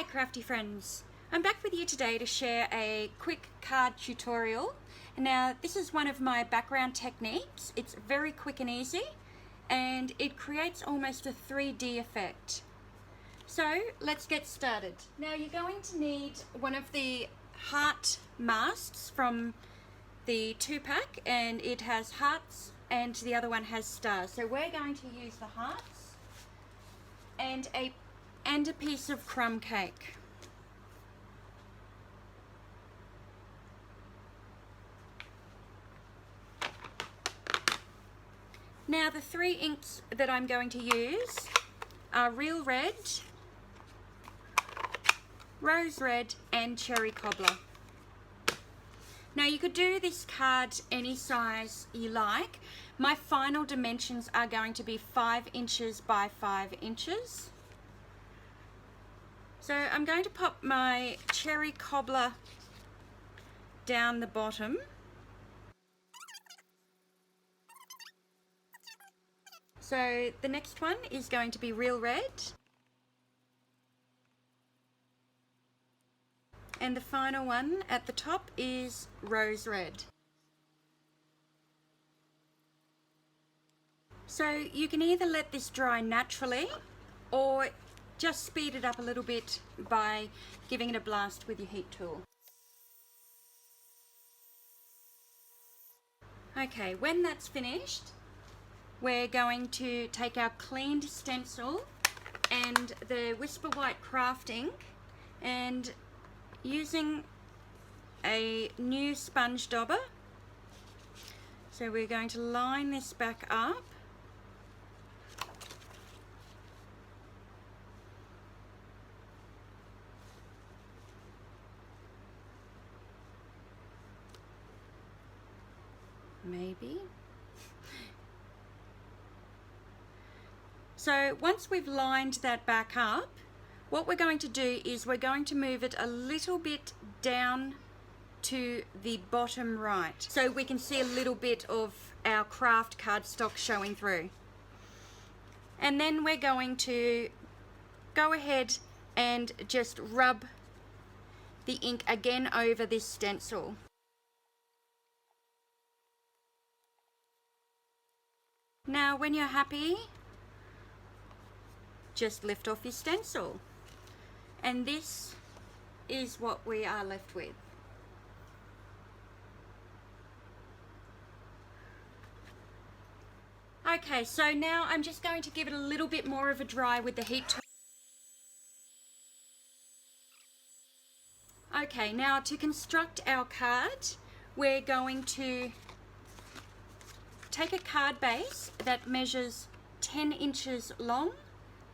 crafty friends, I'm back with you today to share a quick card tutorial. Now this is one of my background techniques. It's very quick and easy and it creates almost a 3D effect. So let's get started. Now you're going to need one of the heart masks from the 2-pack, and it has hearts and the other one has stars. So we're going to use the hearts and a piece of crumb cake. Now the 3 inks that I'm going to use are Real Red, Rose Red and Cherry Cobbler. Now you could do this card any size you like. My final dimensions are going to be 5 inches by 5 inches. So I'm going to pop my Cherry Cobbler down the bottom. So the next one is going to be Real Red. And the final one at the top is Rose Red. So you can either let this dry naturally or just speed it up a little bit by giving it a blast with your heat tool. Okay, when that's finished, we're going to take our cleaned stencil and the Whisper White craft ink, and using a new sponge dauber, so we're going to line this back up. Maybe. So once we've lined that back up, what we're going to do is we're going to move it a little bit down to the bottom right, so we can see a little bit of our craft cardstock showing through. And then we're going to go ahead and just rub the ink again over this stencil. Now when you're happy, just lift off your stencil. And this is what we are left with. Okay, so now I'm just going to give it a little bit more of a dry with the heat tool. Okay, now to construct our card, we're going to take a card base that measures 10 inches long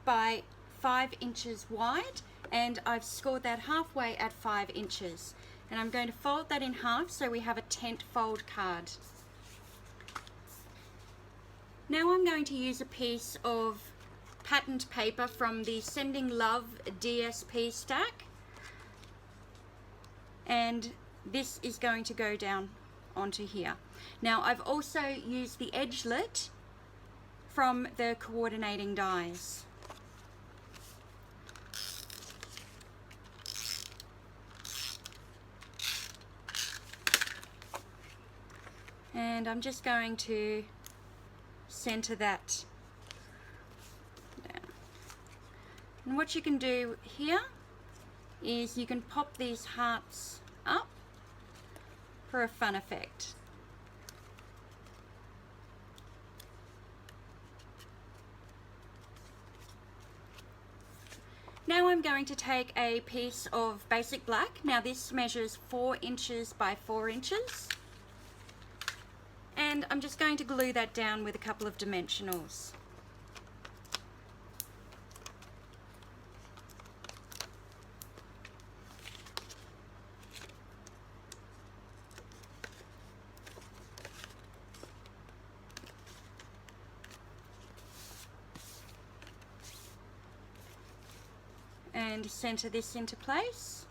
by 5 inches wide, and I've scored that halfway at 5 inches, and I'm going to fold that in half so we have a tent fold card. Now I'm going to use a piece of patterned paper from the Sending Love DSP stack, and this is going to go down onto here. Now I've also used the edgelet from the coordinating dies. And I'm just going to center that down. And what you can do here is you can pop these hearts up for a fun effect. Now I'm going to take a piece of basic black. Now this measures 4 inches by 4 inches. And I'm just going to glue that down with a couple of dimensionals. And center this into place.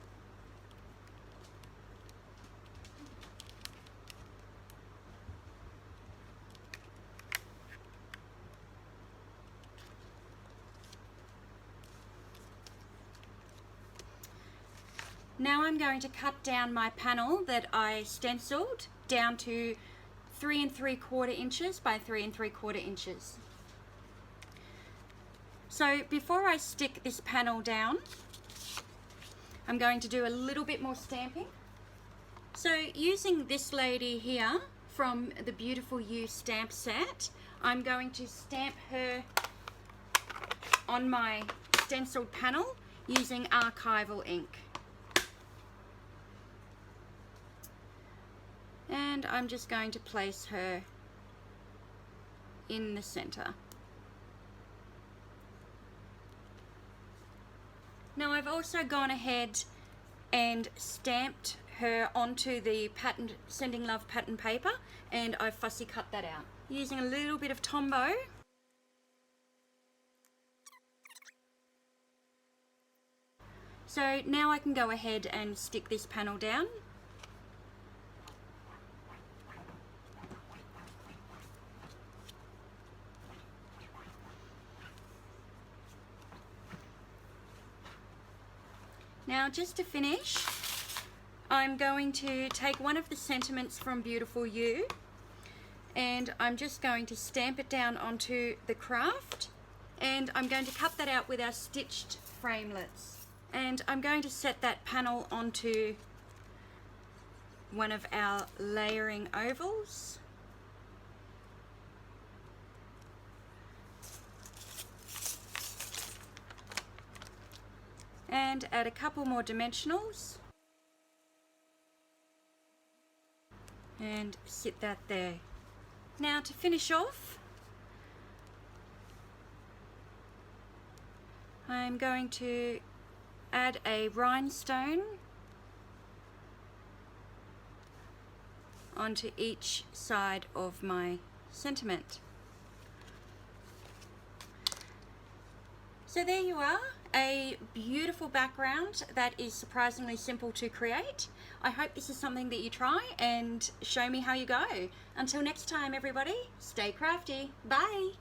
Now I'm going to cut down my panel that I stenciled down to 3 3/4 inches by 3 3/4 inches. So before I stick this panel down, I'm going to do a little bit more stamping. So using this lady here from the Beautiful You stamp set, I'm going to stamp her on my stenciled panel using archival ink. And I'm just going to place her in the center. Now I've also gone ahead and stamped her onto the pattern, Sending Love pattern paper, and I've fussy cut that out using a little bit of Tombow. So now I can go ahead and stick this panel down. Now just to finish, I'm going to take one of the sentiments from Beautiful You and I'm just going to stamp it down onto the craft, and I'm going to cut that out with our stitched framelits, and I'm going to set that panel onto one of our layering ovals. And add a couple more dimensionals and sit that there. Now to finish off, I'm going to add a rhinestone onto each side of my sentiment. So there you are, a beautiful background that is surprisingly simple to create. I hope this is something that you try and show me how you go. Until next time everybody, stay crafty. Bye!